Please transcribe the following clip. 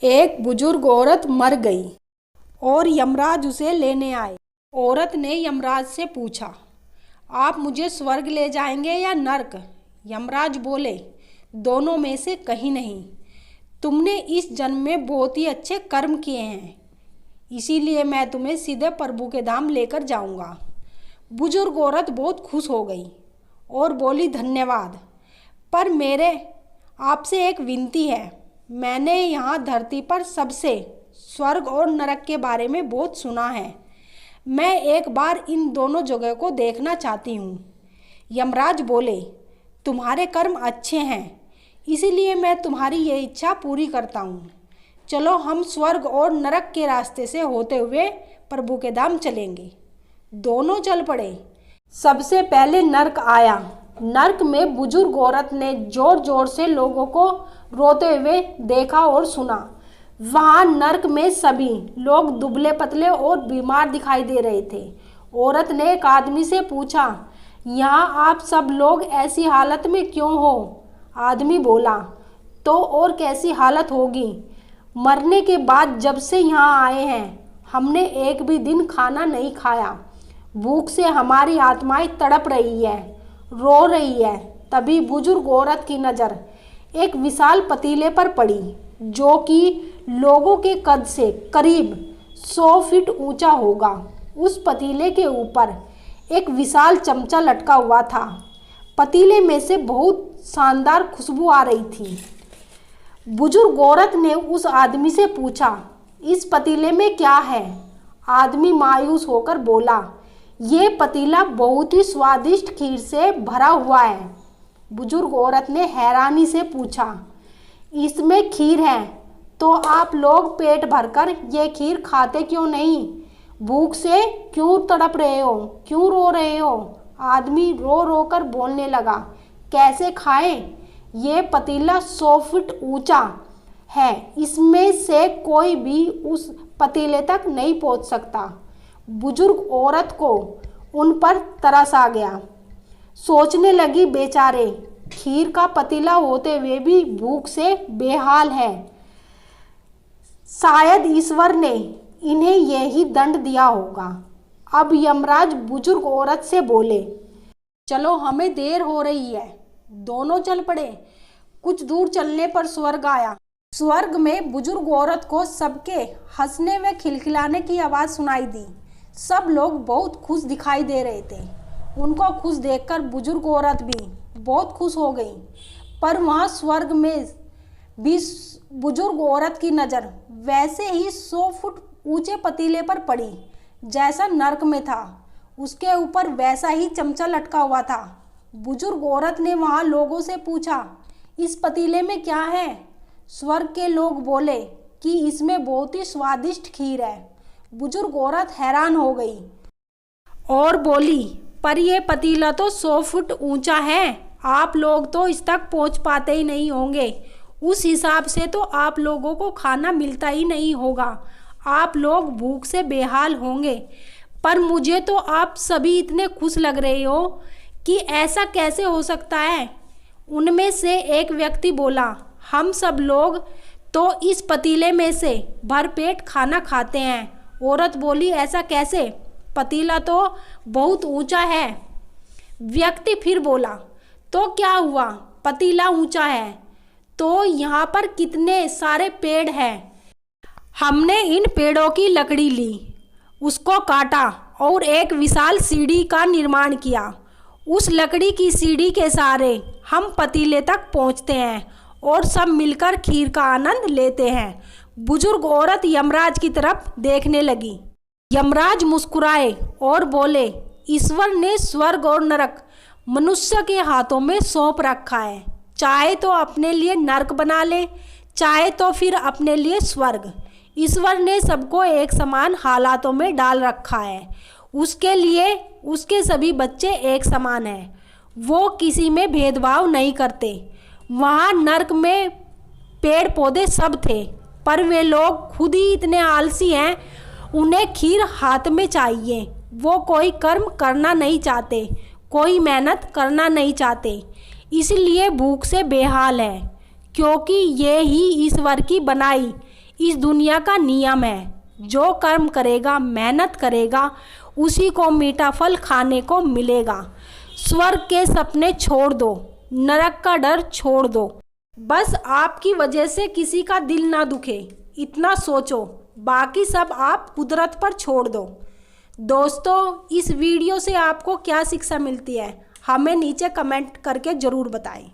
एक बुजुर्ग औरत मर गई और यमराज उसे लेने आए। औरत ने यमराज से पूछा, आप मुझे स्वर्ग ले जाएंगे या नर्क? यमराज बोले, दोनों में से कहीं नहीं। तुमने इस जन्म में बहुत ही अच्छे कर्म किए हैं, इसीलिए मैं तुम्हें सीधे प्रभु के धाम लेकर जाऊंगा। बुजुर्ग औरत बहुत खुश हो गई और बोली, धन्यवाद, पर मेरे आपसे एक विनती है। मैंने यहाँ धरती पर सबसे स्वर्ग और नरक के बारे में बहुत सुना है। मैं एक बार इन दोनों जगह को देखना चाहती हूँ। यमराज बोले, तुम्हारे कर्म अच्छे हैं, इसीलिए मैं तुम्हारी ये इच्छा पूरी करता हूँ। चलो हम स्वर्ग और नरक के रास्ते से होते हुए प्रभु के धाम चलेंगे। दोनों चल पड़े। सबसे पहले नर्क आया। नर्क में बुजुर्ग औरत ने जोर जोर से लोगों को रोते हुए देखा और सुना। वहाँ नर्क में सभी लोग दुबले पतले और बीमार दिखाई दे रहे थे। औरत ने एक आदमी से पूछा, यहाँ आप सब लोग ऐसी हालत में क्यों हो? आदमी बोला, तो और कैसी हालत होगी? मरने के बाद जब से यहाँ आए हैं, हमने एक भी दिन खाना नहीं खाया। भूख से हमारी आत्माएं तड़प रही है, रो रही है। तभी बुजुर्ग औरत की नज़र एक विशाल पतीले पर पड़ी, जो कि लोगों के कद से करीब 100 फीट ऊंचा होगा। उस पतीले के ऊपर एक विशाल चमचा लटका हुआ था। पतीले में से बहुत शानदार खुशबू आ रही थी। बुजुर्ग औरत ने उस आदमी से पूछा, इस पतीले में क्या है? आदमी मायूस होकर बोला, ये पतीला बहुत ही स्वादिष्ट खीर से भरा हुआ है। बुजुर्ग औरत ने हैरानी से पूछा, इसमें खीर है तो आप लोग पेट भरकर ये खीर खाते क्यों नहीं? भूख से क्यों तड़प रहे हो, क्यों रो रहे हो? आदमी रो रो कर बोलने लगा, कैसे खाएं? ये पतीला 100 फीट ऊंचा है, इसमें से कोई भी उस पतीले तक नहीं पहुंच सकता। बुजुर्ग औरत को उन पर तरस आ गया। सोचने लगी, बेचारे खीर का पतीला होते हुए भी भूख से बेहाल है। शायद ईश्वर ने इन्हें यही दंड दिया होगा। अब यमराज बुजुर्ग औरत से बोले, चलो हमें देर हो रही है। दोनों चल पड़े। कुछ दूर चलने पर स्वर्ग आया। स्वर्ग में बुजुर्ग औरत को सबके हंसने व खिलखिलाने की आवाज़ सुनाई दी। सब लोग बहुत खुश दिखाई दे रहे थे। उनको खुश देखकर बुजुर्ग औरत भी बहुत खुश हो गई। पर वहाँ स्वर्ग में भी बुजुर्ग औरत की नज़र वैसे ही 100 फुट ऊंचे पतीले पर पड़ी जैसा नर्क में था। उसके ऊपर वैसा ही चमचा लटका हुआ था। बुजुर्ग औरत ने वहाँ लोगों से पूछा, इस पतीले में क्या है? स्वर्ग के लोग बोले कि इसमें बहुत ही स्वादिष्ट खीर है। बुजुर्ग औरत हैरान हो गई और बोली, पर यह पतीला तो 100 फुट ऊंचा है, आप लोग तो इस तक पहुंच पाते ही नहीं होंगे। उस हिसाब से तो आप लोगों को खाना मिलता ही नहीं होगा, आप लोग भूख से बेहाल होंगे। पर मुझे तो आप सभी इतने खुश लग रहे हो कि ऐसा कैसे हो सकता है? उनमें से एक व्यक्ति बोला, हम सब लोग तो इस पतीले में से भरपेट खाना खाते हैं। औरत बोली, ऐसा कैसे? पतीला तो बहुत ऊंचा है। व्यक्ति फिर बोला, तो क्या हुआ? पतीला ऊंचा है तो यहाँ पर कितने सारे पेड़ हैं। हमने इन पेड़ों की लकड़ी ली, उसको काटा और एक विशाल सीढ़ी का निर्माण किया। उस लकड़ी की सीढ़ी के सहारे हम पतीले तक पहुँचते हैं और सब मिलकर खीर का आनंद लेते हैं। बुजुर्ग औरत यमराज की तरफ देखने लगी। यमराज मुस्कुराए और बोले, ईश्वर ने स्वर्ग और नरक मनुष्य के हाथों में सौंप रखा है। चाहे तो अपने लिए नरक बना ले, चाहे तो फिर अपने लिए स्वर्ग। ईश्वर ने सबको एक समान हालातों में डाल रखा है। उसके लिए उसके सभी बच्चे एक समान हैं। वो किसी में भेदभाव नहीं करते। वहाँ नरक में पेड़ पौधे सब थे, पर वे लोग खुद ही इतने आलसी हैं, उन्हें खीर हाथ में चाहिए। वो कोई कर्म करना नहीं चाहते, कोई मेहनत करना नहीं चाहते, इसलिए भूख से बेहाल है। क्योंकि ये ही ईश्वर की बनाई इस दुनिया का नियम है, जो कर्म करेगा, मेहनत करेगा, उसी को मीठा फल खाने को मिलेगा। स्वर्ग के सपने छोड़ दो, नरक का डर छोड़ दो। बस आपकी वजह से किसी का दिल ना दुखे, इतना सोचो। बाकी सब आप कुदरत पर छोड़ दो। दोस्तों, इस वीडियो से आपको क्या शिक्षा मिलती है, हमें नीचे कमेंट करके ज़रूर बताएं।